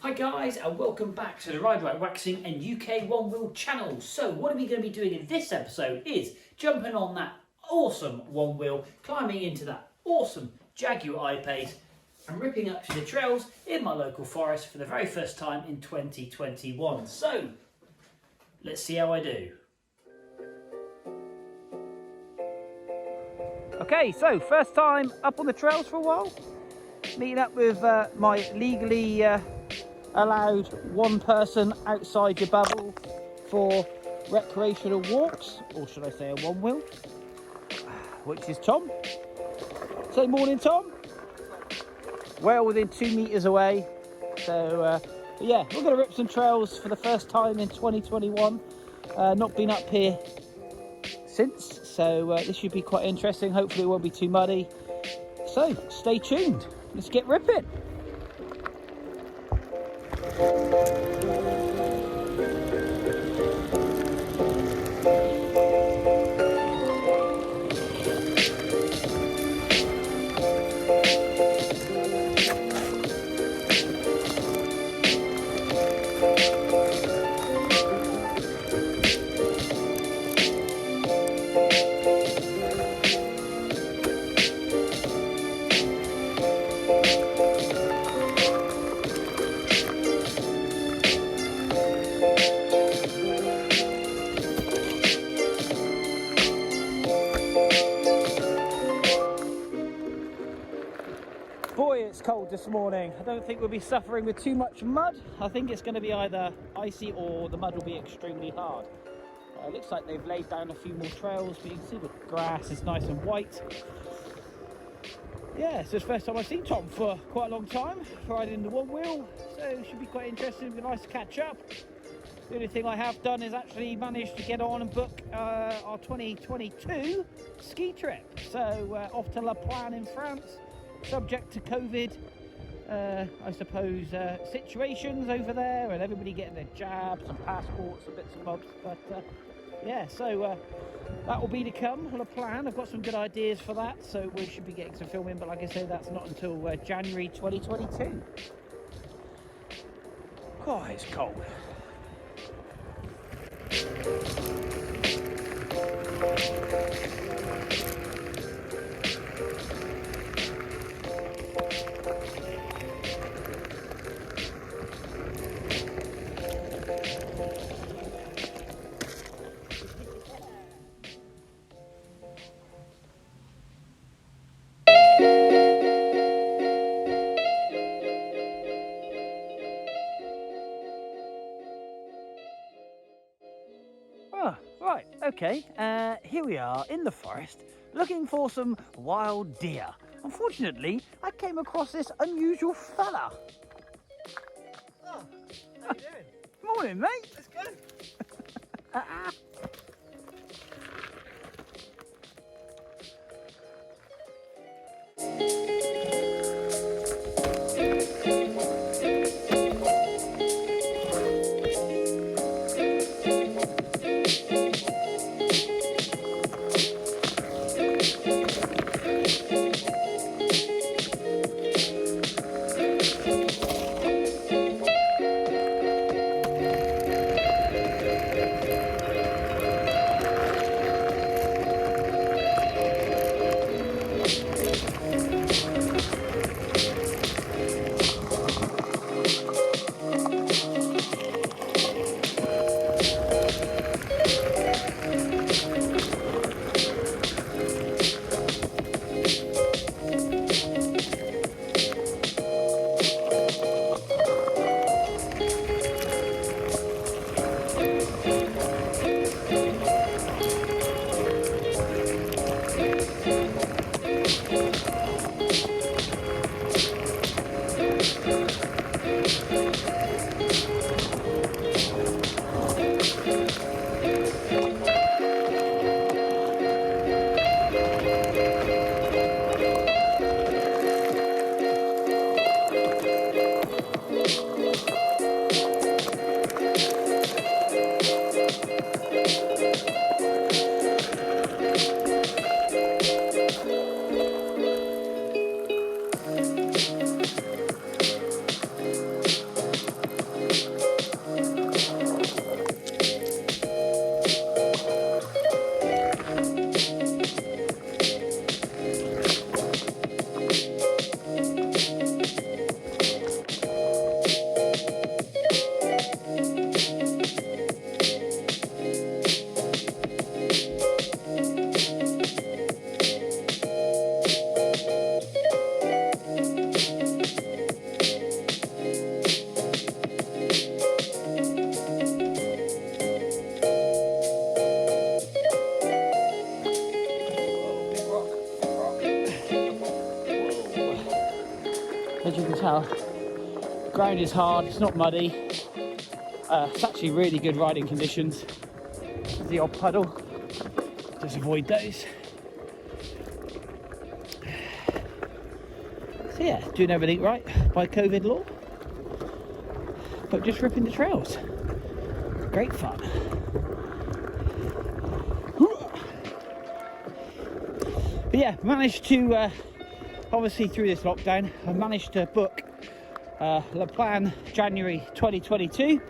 Hi guys, and welcome back to the Ride Waxing and UK One Wheel channel. So what are we going to be doing in this episode is jumping on that awesome one wheel, climbing into that awesome Jaguar I-Pace and ripping up to the trails in my local forest for the very first time in 2021. So let's see how I do. Okay, so first time up on the trails for a while. Meeting up with my legally allowed one person outside your bubble for recreational walks, or should I say a one wheel, which is Tom. Say morning, Tom. Well within 2 meters away. So yeah, we're going to rip some trails for the first time in 2021. Not been up here since, so this should be quite interesting. Hopefully it won't be too muddy. So stay tuned. Let's get ripping. Boy, it's cold this morning. I don't think we'll be suffering with too much mud. I think it's going to be either icy or the mud will be extremely hard. Looks like they've laid down a few more trails, but you can see the grass is nice and white. Yeah, so it's the first time I've seen Tom for quite a long time, riding the one wheel, so it should be quite interesting. It'll be nice to catch up. The only thing I have done is actually managed to get on and book our 2022 ski trip. So off to La Plan in France. Subject to COVID, I suppose, situations over there, and everybody getting their jabs and passports and bits and bobs. But yeah, so that will be to come. On a plan. I've got some good ideas for that, so we should be getting some filming. But like I say, that's not until January 2022. Oh, it's cold. Right, okay, here we are in the forest looking for some wild deer. Unfortunately, I came across this unusual fella. Oh, how you doing? Morning, mate. Let's go. Ground is hard, it's not muddy. It's actually really good riding conditions. There's the odd puddle, just avoid those. So yeah, doing everything right by COVID law, but just ripping the trails. Great fun. But yeah, managed to, obviously through this lockdown, I managed to book La Plan January 2022.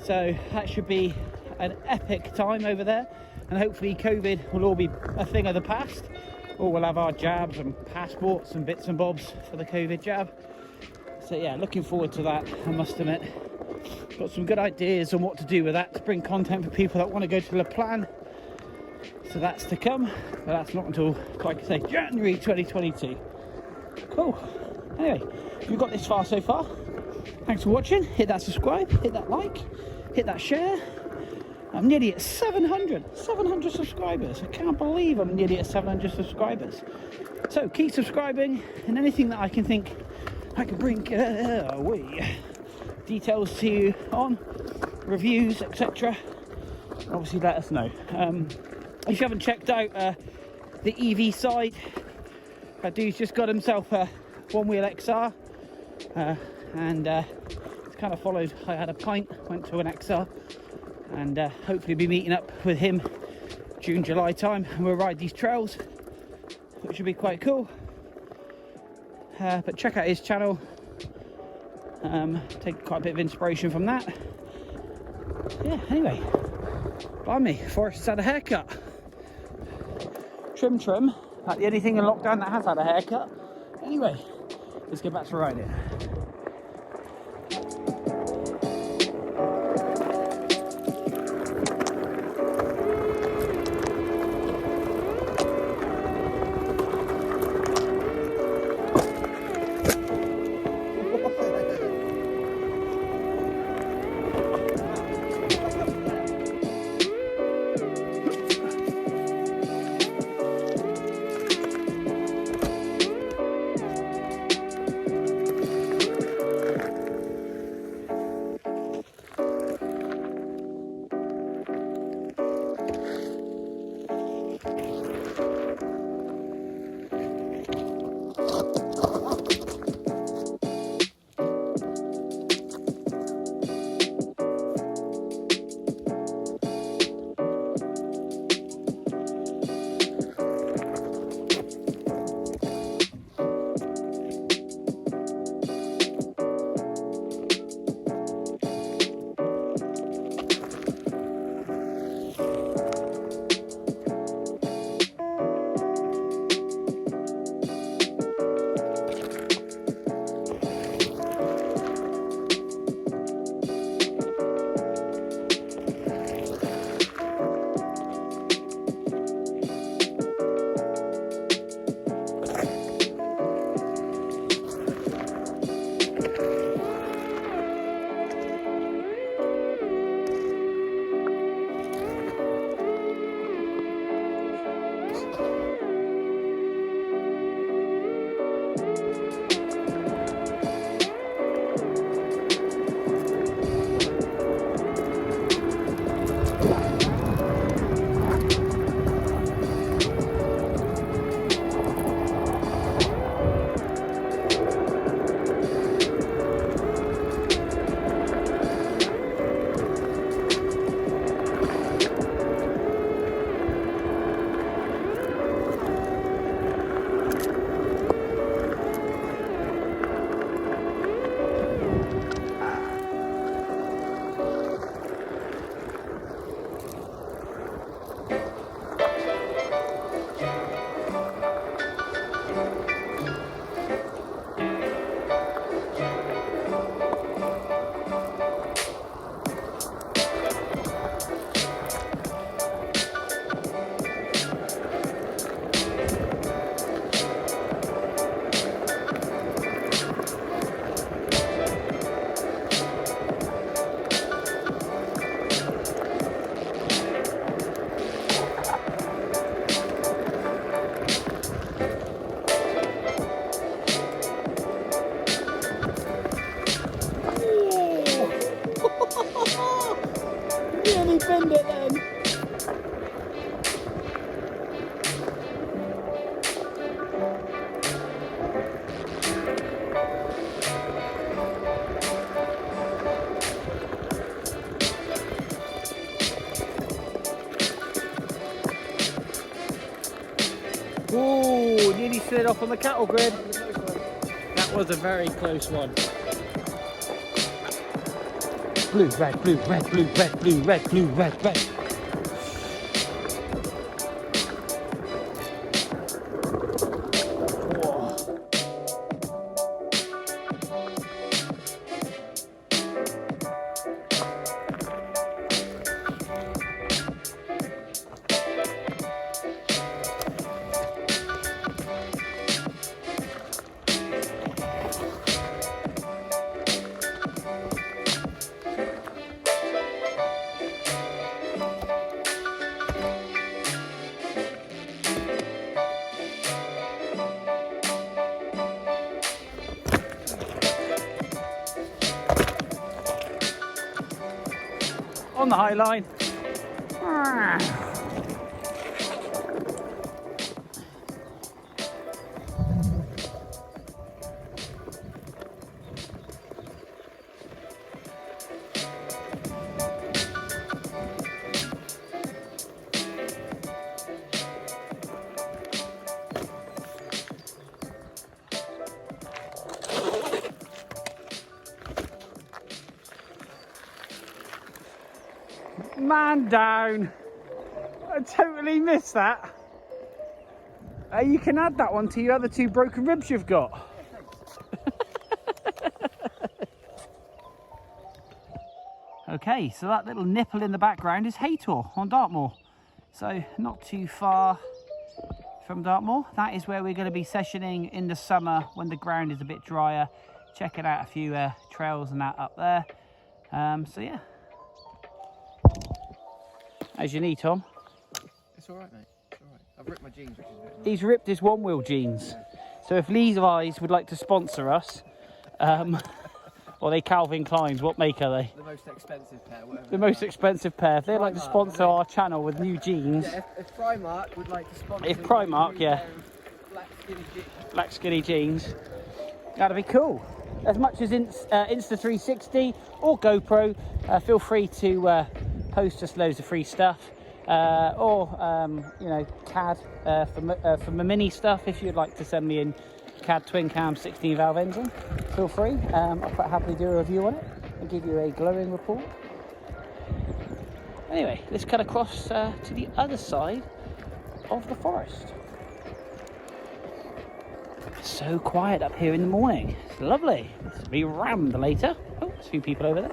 So that should be an epic time over there. And hopefully COVID will all be a thing of the past. Or we'll have our jabs and passports and bits and bobs for the COVID jab. So yeah, looking forward to that, I must admit. Got some good ideas on what to do with that to bring content for people that want to go to La Plan. So that's to come, but that's not until, like I say, January 2022. Cool. Anyway, if you've got this far so far, thanks for watching. Hit that subscribe, hit that like, hit that share. I'm nearly at 700 subscribers. I can't believe I'm nearly at 700 subscribers. So keep subscribing, and anything that I can think I can bring details to you on, reviews, etc. Obviously let us know. If you haven't checked out the EV side, that dude's just got himself a Onewheel XR, and it's kind of followed. I had a pint, went to an XR, and hopefully be meeting up with him June, July time, and we'll ride these trails, which should be quite cool. But check out his channel, take quite a bit of inspiration from that. Yeah, anyway, blimey, Forrest has had a haircut. Trim, like the only thing in lockdown that has had a haircut. Anyway, let's get back to riding. nearly binned it then. Ooh, nearly slid off on the cattle grid. That was a very close one. Blue, red, blue, red, blue, red, blue, red, blue, red, red. On the high line. Man down. I totally missed that. You can add that one to your other 2 broken ribs you've got. Okay, so that little nipple in the background is Haytor on Dartmoor. So not too far from Dartmoor. That is where we're going to be sessioning in the summer when the ground is a bit drier. Checking out a few trails and that up there. So yeah. How's your knee, Tom? It's alright, mate. It's alright. I've ripped my jeans, which is a bit annoying. He's ripped his Onewheel jeans. So if Levi's would like to sponsor us, or they Calvin Klein's, what make are they? The most expensive pair, whatever. The most expensive pair. If they'd like to sponsor our channel with new jeans. Yeah, if Primark would like to sponsor... If Primark, yeah. Black skinny jeans. That'd be cool. As much as Insta360 or GoPro, feel free to post us loads of free stuff. Or you know, CAD for my mini stuff. If you'd like to send me in CAD twin cam 16 valve engine, feel free. I'll quite happily do a review on it and give you a glowing report. Anyway, let's cut across to the other side of the forest. So quiet up here in the morning. It's lovely. It's be rammed later. Oh, there's a few people over there.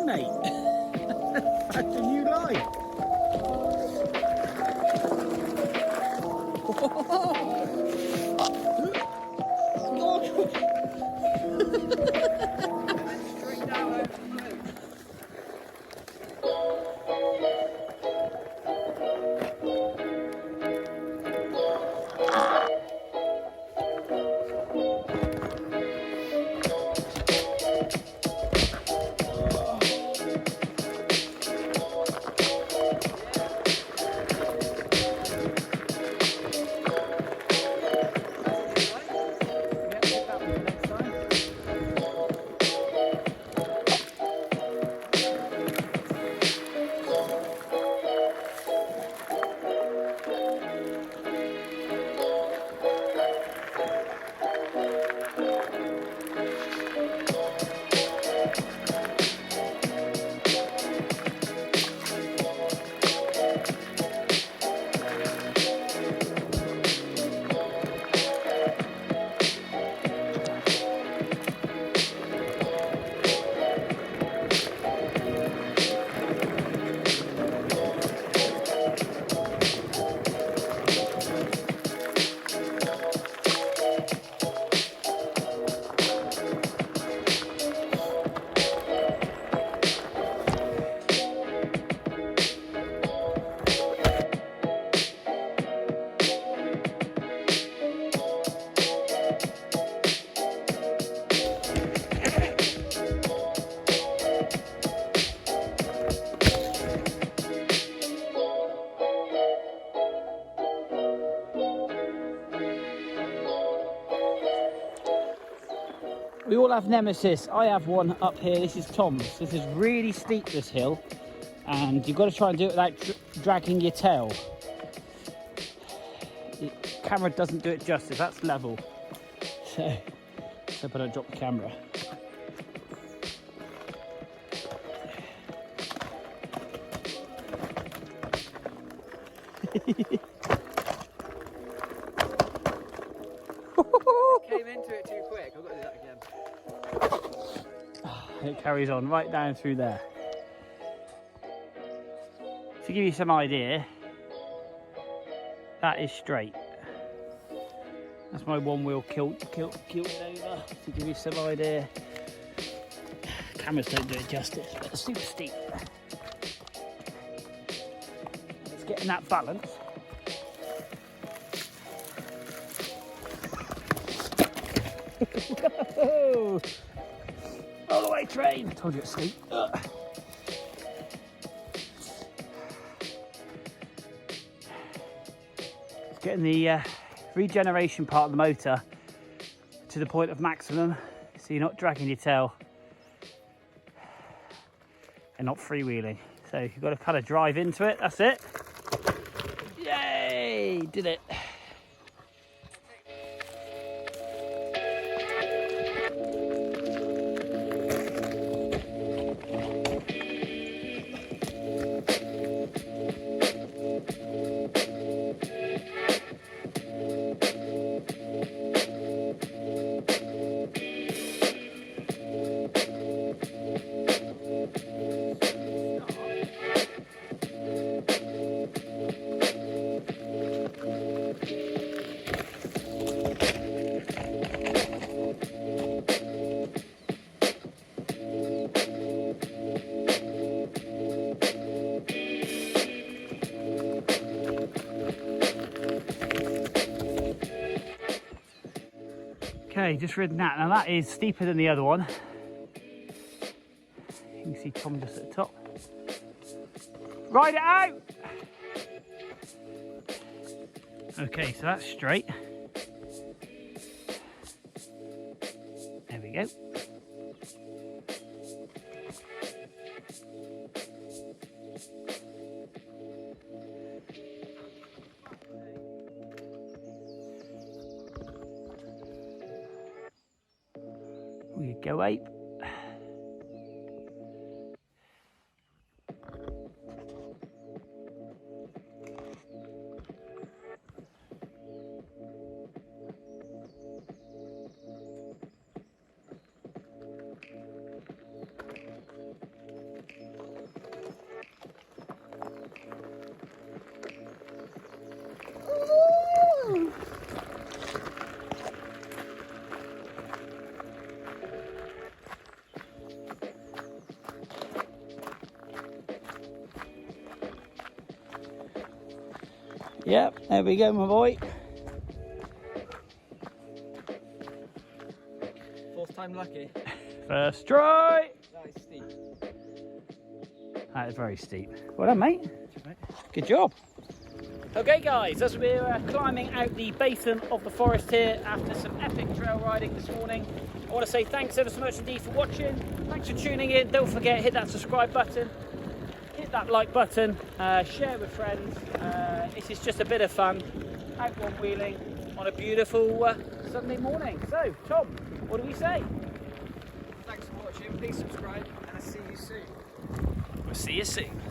again, mate. Found a new line. Straight down over the moat. Yeah, pick that one for next time. We all have nemesis. I have one up here. This is Tom's. This is really steep, this hill, and you've got to try and do it without dragging your tail. The camera doesn't do it justice. That's level. So hope I don't drop the camera. Came into it too quick. I've got to do that again. It carries on right down through there. To give you some idea, that is straight. That's my one wheel kilted over, to give you some idea. Cameras don't do it justice, but it's super steep. It's getting that balance. Whoa! All the way train. Told you it's steep. It's getting the regeneration part of the motor to the point of maximum, so you're not dragging your tail and not freewheeling. So you've got to kind of drive into it. That's it. Yay! Did it. Okay, just ridden that. Now that is steeper than the other one. You can see Tom just at the top. Ride it out! Okay, so that's straight. There we go. We go ape. Yep, there we go, my boy. Fourth time lucky. First try. That is steep. That is very steep. Well done, mate. Cheers, mate. Good job. Okay guys, as we're climbing out the basin of the forest here after some epic trail riding this morning, I want to say thanks ever so much indeed for watching. Thanks for tuning in. Don't forget, hit that subscribe button, hit that like button, share with friends. This is just a bit of fun, out one wheeling on a beautiful Sunday morning. So, Tom, what do we say? Thanks for watching. Please subscribe, and I'll see you soon. We'll see you soon.